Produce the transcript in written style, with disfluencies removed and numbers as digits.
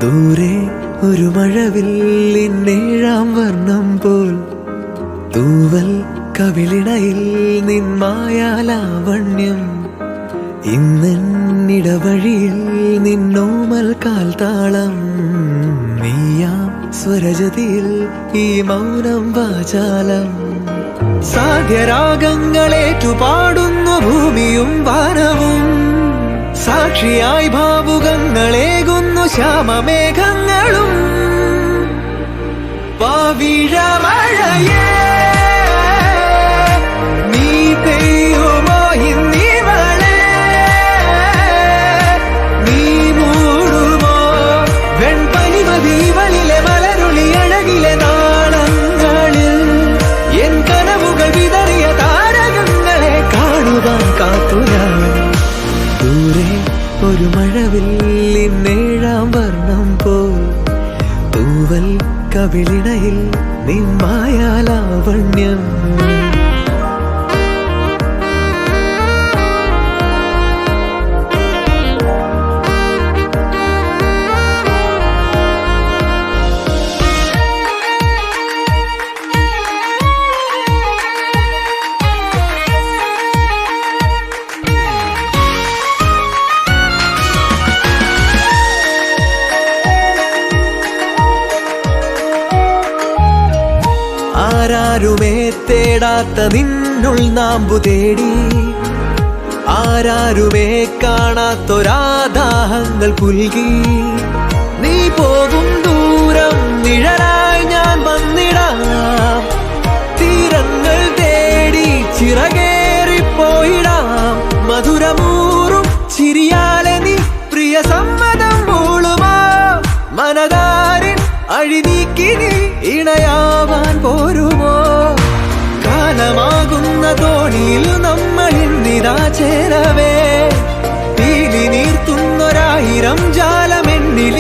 ദൂരെ ഒരു മഴവില്ലിന്നേഴാം വർണ്ണം പോൽ തൂവൽ കവിളിണയിൽ നിന്മായാലാവണ്യം ഇന്നിടവഴിയിൽ നിന്നോമൽ കാൽത്താളം നീയാം സ്വരജതിയിൽ ഈ മൗനം വാചാലം സാധ്യരാഗങ്ങളേറ്റുപാടുന്നു ഭൂമിയും വാനവും സാക്ഷിയായി ഭാവുകങ്ങളേകുന്നു ശ്യാമമേഘങ്ങളും പവിഴമഴയേ നീ പെയ്യുമോ ഇന്നിവളെ നീ മൂടുമോ വെൺപനിമതിവളിലെ മലരുളി അഴകിലെ നാളങ്ങളിൽ എൻ കനവുകൾ വിതറിയ താരകങ്ങളെ കാണുവാൻ കാത്തുരാൻ ദൂരെ ഒരു മഴവില്ലിന്നേഴാം വർണ്ണം പോൽ തൂവൽ കവിളിണയിൽ നിന്മായാലാവണ്യം ആരാരുമേ തേടാത്ത നിന്നുൾ നാമ്പു തേടി ആരാരുമേ കാണാത്തൊരാദാഹങ്ങൾ പുൽകി നീ പോകും ദൂരം നിഴലായി ഞാൻ വന്നിടാം തീരങ്ങൾ തേടി ചിറകേറിപ്പോയിടാം മധുരമൂറും ചിരിയാലെ നീ പ്രിയ സമ്മതം മൂളുമാ മനതാരിൻ അഴിനീക്കി നീ ഇണയാവാൻ പോരുമോ കാലമാകുന്ന തോണിയിൽ നമ്മൾ ഇന്നിതാ ചേരവേ തീലി നീർത്തുന്നൊരായിരം ജാലമെന്നിൽ